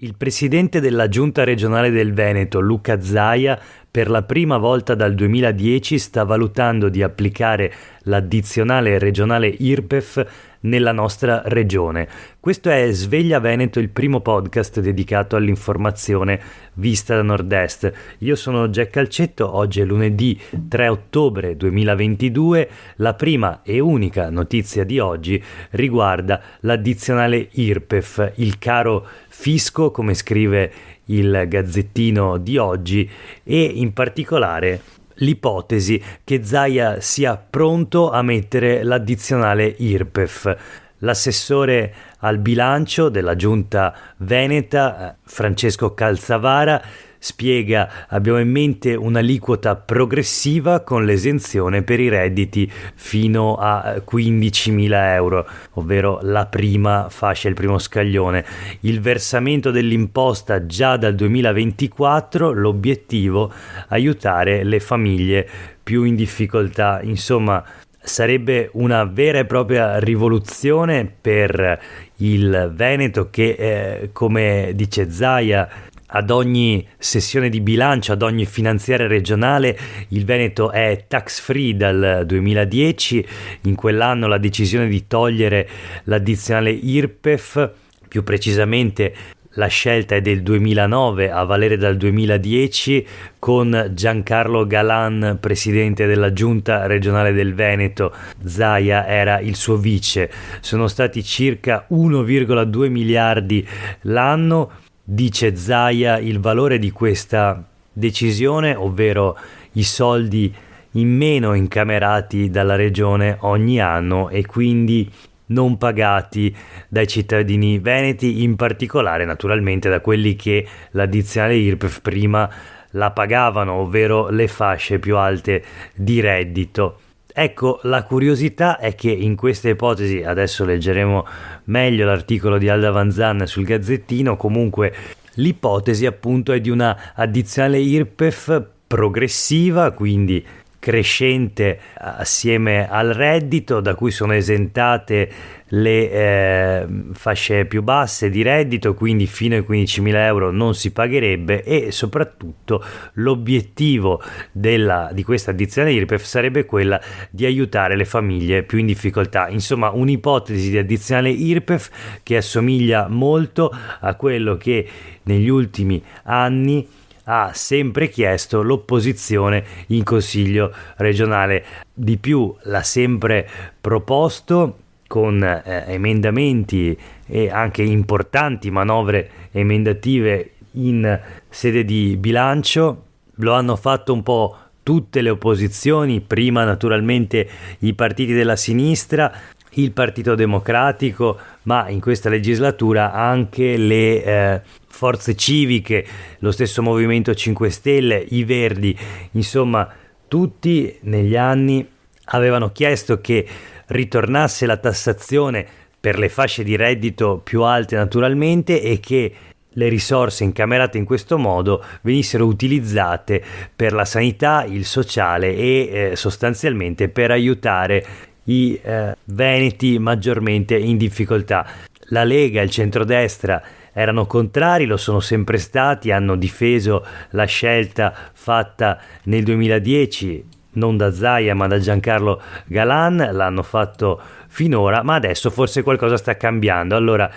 Il presidente della Giunta regionale del Veneto, Luca Zaia, per la prima volta dal 2010 sta valutando di applicare l'addizionale regionale IRPEF nella nostra regione. Questo è Sveglia Veneto, il primo podcast dedicato all'informazione vista da nord-est. Io sono Jack Calcetto, oggi è lunedì 3 ottobre 2022. La prima e unica notizia di oggi riguarda l'addizionale IRPEF, il caro fisco, come scrive il Gazzettino di oggi, e in particolare l'ipotesi che Zaia sia pronto a mettere l'addizionale IRPEF. L'assessore al bilancio della Giunta Veneta, Francesco Calzavara, spiega: abbiamo in mente un'aliquota progressiva con l'esenzione per i redditi fino a 15.000 euro, ovvero la prima fascia, il primo scaglione. Il versamento dell'imposta già dal 2024, l'obiettivo aiutare le famiglie più in difficoltà. Insomma, sarebbe una vera e propria rivoluzione per il Veneto che, come dice Zaia, ad ogni sessione di bilancio, ad ogni finanziaria regionale, il Veneto è tax free dal 2010. In quell'anno la decisione di togliere l'addizionale IRPEF, più precisamente la scelta è del 2009 a valere dal 2010, con Giancarlo Galan presidente della Giunta regionale del Veneto. Zaia era il suo vice. Sono stati circa 1,2 miliardi l'anno. Dice Zaia, il valore di questa decisione, ovvero i soldi in meno incamerati dalla regione ogni anno e quindi non pagati dai cittadini veneti, in particolare naturalmente da quelli che l'addizionale IRPEF prima la pagavano, ovvero le fasce più alte di reddito. Ecco, la curiosità è che in questa ipotesi, adesso leggeremo meglio l'articolo di Alda Vanzan sul Gazzettino, comunque l'ipotesi appunto è di una addizionale IRPEF progressiva, quindi crescente assieme al reddito, da cui sono esentate le fasce più basse di reddito, quindi fino ai 15.000 euro non si pagherebbe, e soprattutto l'obiettivo di questa addizionale IRPEF sarebbe quella di aiutare le famiglie più in difficoltà. Insomma, un'ipotesi di addizionale IRPEF che assomiglia molto a quello che negli ultimi anni ha sempre chiesto l'opposizione in Consiglio regionale. Di più, l'ha sempre proposto con emendamenti e anche importanti manovre emendative in sede di bilancio. Lo hanno fatto un po' tutte le opposizioni, prima naturalmente i partiti della sinistra, il Partito Democratico, ma in questa legislatura anche le forze civiche, lo stesso Movimento 5 Stelle, i Verdi. Insomma, tutti negli anni avevano chiesto che ritornasse la tassazione per le fasce di reddito più alte naturalmente, e che le risorse incamerate in questo modo venissero utilizzate per la sanità, il sociale e sostanzialmente per aiutare i veneti maggiormente in difficoltà. La Lega e il centrodestra erano contrari, lo sono sempre stati, hanno difeso la scelta fatta nel 2010 non da Zaia ma da Giancarlo Galan, l'hanno fatto finora, ma adesso forse qualcosa sta cambiando. Allora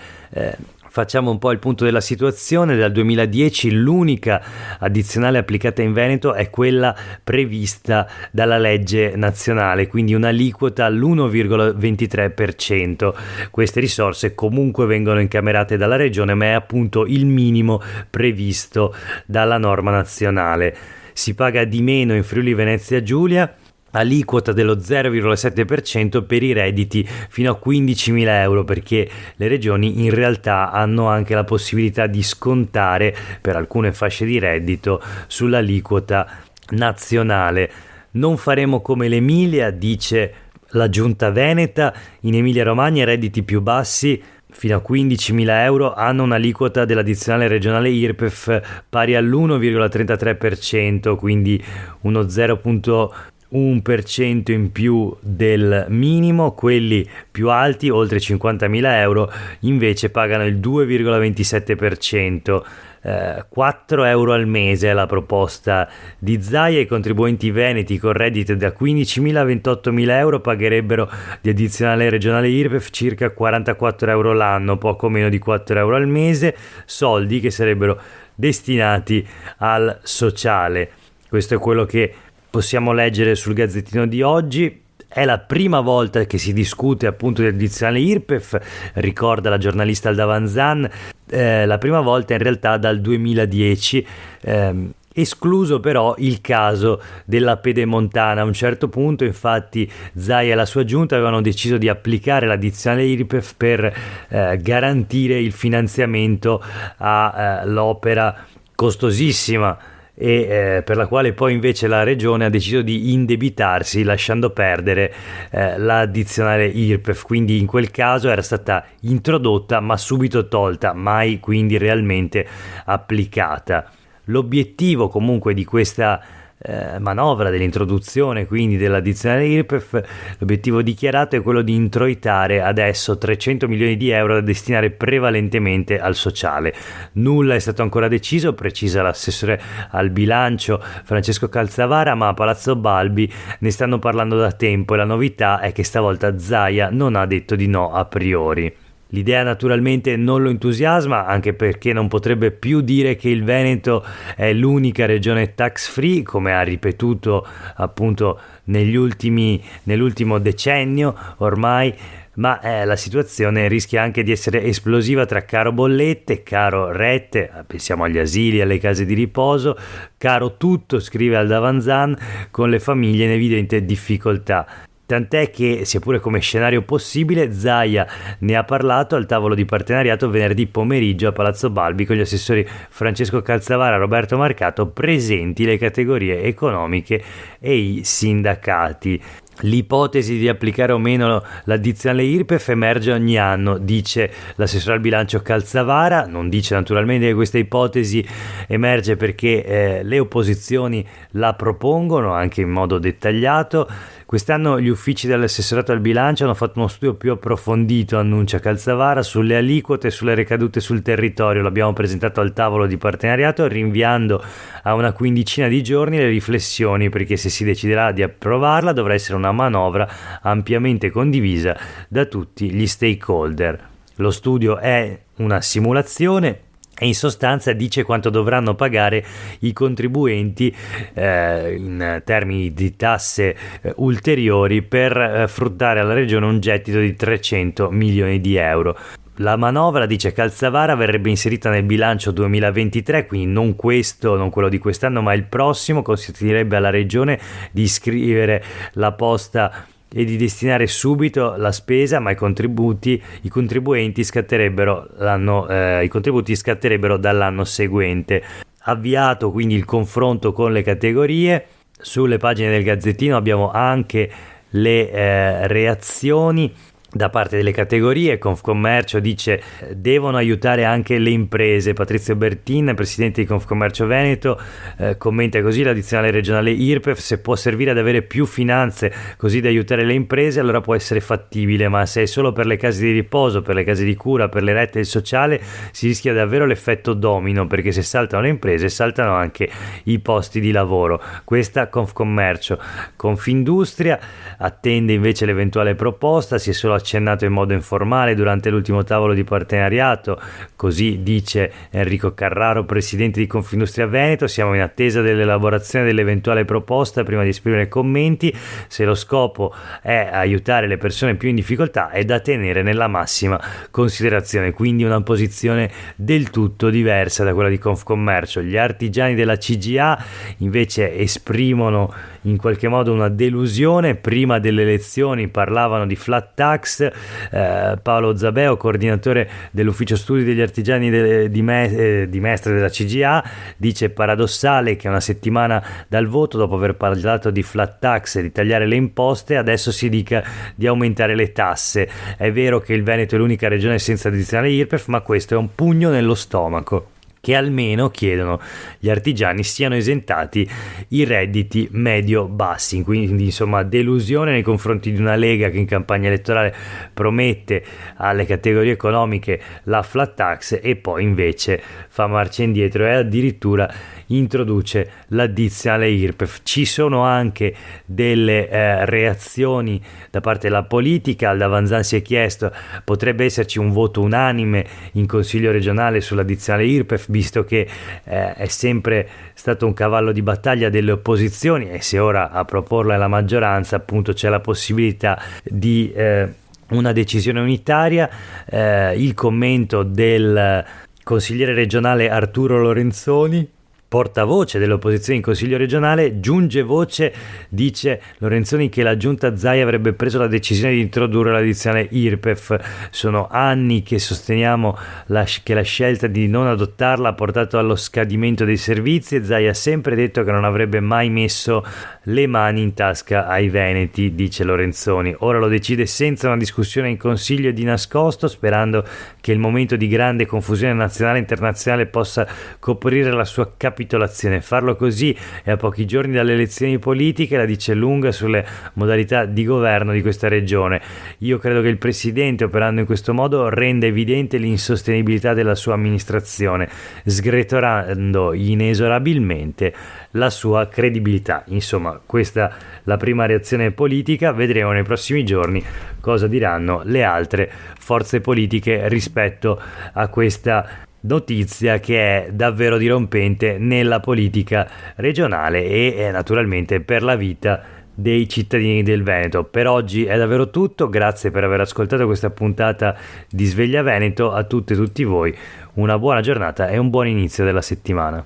facciamo un po' il punto della situazione. Dal 2010 l'unica addizionale applicata in Veneto è quella prevista dalla legge nazionale, quindi un'aliquota all'1,23%. Queste risorse comunque vengono incamerate dalla regione, ma è appunto il minimo previsto dalla norma nazionale. Si paga di meno in Friuli Venezia Giulia, aliquota dello 0,7% per i redditi fino a 15.000 euro, perché le regioni in realtà hanno anche la possibilità di scontare per alcune fasce di reddito sull'aliquota nazionale. Non faremo come l'Emilia, dice la Giunta Veneta. In Emilia Romagna i redditi più bassi fino a 15.000 euro hanno un'aliquota dell'addizionale regionale IRPEF pari all'1,33%, quindi uno 0,1 1% in più del minimo. Quelli più alti, oltre 50.000 euro, invece pagano il 2,27%. 4 euro al mese è la proposta di Zaia. I contribuenti veneti con reddito da 15.000 a 28.000 euro pagherebbero di addizionale regionale IRPEF circa 44 euro l'anno, poco meno di 4 euro al mese, soldi che sarebbero destinati al sociale. Questo è quello che possiamo leggere sul Gazzettino di oggi. È la prima volta che si discute appunto di addizionale IRPEF, ricorda la giornalista Alda Vanzan, la prima volta in realtà dal 2010, escluso però il caso della Pedemontana. A un certo punto infatti Zaia e la sua giunta avevano deciso di applicare l'addizionale IRPEF per garantire il finanziamento all'opera costosissima e per la quale poi invece la regione ha deciso di indebitarsi lasciando perdere l'addizionale IRPEF. Quindi in quel caso era stata introdotta ma subito tolta, mai quindi realmente applicata. L'obiettivo comunque di questa manovra dell'introduzione quindi dell'addizionale IRPEF, l'obiettivo dichiarato è quello di introitare adesso 300 milioni di euro da destinare prevalentemente al sociale. Nulla è stato ancora deciso, precisa l'assessore al bilancio Francesco Calzavara, ma a Palazzo Balbi ne stanno parlando da tempo e la novità è che stavolta Zaia non ha detto di no a priori. L'idea naturalmente non lo entusiasma, anche perché non potrebbe più dire che il Veneto è l'unica regione tax free, come ha ripetuto appunto nell'ultimo decennio ormai, ma la situazione rischia anche di essere esplosiva tra caro bollette, caro rette, pensiamo agli asili, alle case di riposo, caro tutto, scrive Alda Vanzan, con le famiglie in evidente difficoltà. Tant'è che, sia pure come scenario possibile, Zaia ne ha parlato al tavolo di partenariato venerdì pomeriggio a Palazzo Balbi con gli assessori Francesco Calzavara e Roberto Marcato, presenti le categorie economiche e i sindacati. L'ipotesi di applicare o meno l'addizionale IRPEF emerge ogni anno, dice l'assessore al bilancio Calzavara. Non dice naturalmente che questa ipotesi emerge perché le opposizioni la propongono anche in modo dettagliato. Quest'anno gli uffici dell'assessorato al bilancio hanno fatto uno studio più approfondito, annuncia Calzavara, sulle aliquote e sulle ricadute sul territorio. L'abbiamo presentato al tavolo di partenariato, rinviando a una quindicina di giorni le riflessioni, perché se si deciderà di approvarla dovrà essere una manovra ampiamente condivisa da tutti gli stakeholder. Lo studio è una simulazione e in sostanza dice quanto dovranno pagare i contribuenti in termini di tasse ulteriori per fruttare alla regione un gettito di 300 milioni di euro. La manovra, dice Calzavara, verrebbe inserita nel bilancio 2023, quindi non quello di quest'anno, ma il prossimo. Consentirebbe alla regione di iscrivere la posta e di destinare subito la spesa, ma i contributi scatterebbero dall'anno seguente. Avviato quindi il confronto con le categorie. Sulle pagine del Gazzettino abbiamo anche le reazioni da parte delle categorie. Confcommercio dice devono aiutare anche le imprese. Patrizio Bertin, presidente di Confcommercio Veneto, commenta così: l'addizionale regionale IRPEF, se può servire ad avere più finanze così da aiutare le imprese, allora può essere fattibile, ma se è solo per le case di riposo, per le case di cura, per le rette del sociale, si rischia davvero l'effetto domino, perché se saltano le imprese saltano anche i posti di lavoro. Questa Confcommercio. Confindustria attende invece l'eventuale proposta, si è solo accennato in modo informale durante l'ultimo tavolo di partenariato, così dice Enrico Carraro, presidente di Confindustria Veneto. Siamo in attesa dell'elaborazione dell'eventuale proposta prima di esprimere commenti. Se lo scopo è aiutare le persone più in difficoltà, è da tenere nella massima considerazione, quindi una posizione del tutto diversa da quella di Confcommercio. Gli artigiani della CGA invece esprimono in qualche modo una delusione. Prima delle elezioni parlavano di flat tax. Paolo Zabeo, coordinatore dell'ufficio studi degli artigiani di Mestre della CGA, dice: paradossale che una settimana dal voto, dopo aver parlato di flat tax e di tagliare le imposte, adesso si dica di aumentare le tasse. È vero che il Veneto è l'unica regione senza addizionale IRPEF, ma questo è un pugno nello stomaco. che almeno, chiedono gli artigiani, siano esentati i redditi medio-bassi, quindi insomma delusione nei confronti di una Lega che in campagna elettorale promette alle categorie economiche la flat tax e poi invece fa marcia indietro e addirittura introduce l'addizionale IRPEF. Ci sono anche delle reazioni da parte della politica. Al Davanzan si è chiesto: potrebbe esserci un voto unanime in Consiglio regionale sull'addizionale IRPEF, visto che è sempre stato un cavallo di battaglia delle opposizioni, e se ora a proporlo è la maggioranza, appunto c'è la possibilità di una decisione unitaria. Il commento del consigliere regionale Arturo Lorenzoni, portavoce dell'opposizione in Consiglio regionale, giunge voce, dice Lorenzoni, che la giunta Zaia avrebbe preso la decisione di introdurre l'addizionale IRPEF. Sono anni che sosteniamo che la scelta di non adottarla ha portato allo scadimento dei servizi e Zaia ha sempre detto che non avrebbe mai messo le mani in tasca ai veneti, dice Lorenzoni. Ora lo decide senza una discussione in Consiglio di nascosto, sperando che il momento di grande confusione nazionale e internazionale possa coprire la sua capitolazione. Farlo così e a pochi giorni dalle elezioni politiche la dice lunga sulle modalità di governo di questa regione. Io credo che il presidente, operando in questo modo, renda evidente l'insostenibilità della sua amministrazione, sgretolando inesorabilmente la sua credibilità. Insomma, questa è la prima reazione politica. Vedremo nei prossimi giorni cosa diranno le altre forze politiche rispetto a questa notizia, che è davvero dirompente nella politica regionale e naturalmente per la vita dei cittadini del Veneto. Per oggi è davvero tutto, grazie per aver ascoltato questa puntata di Sveglia Veneto. A tutte e tutti voi una buona giornata e un buon inizio della settimana.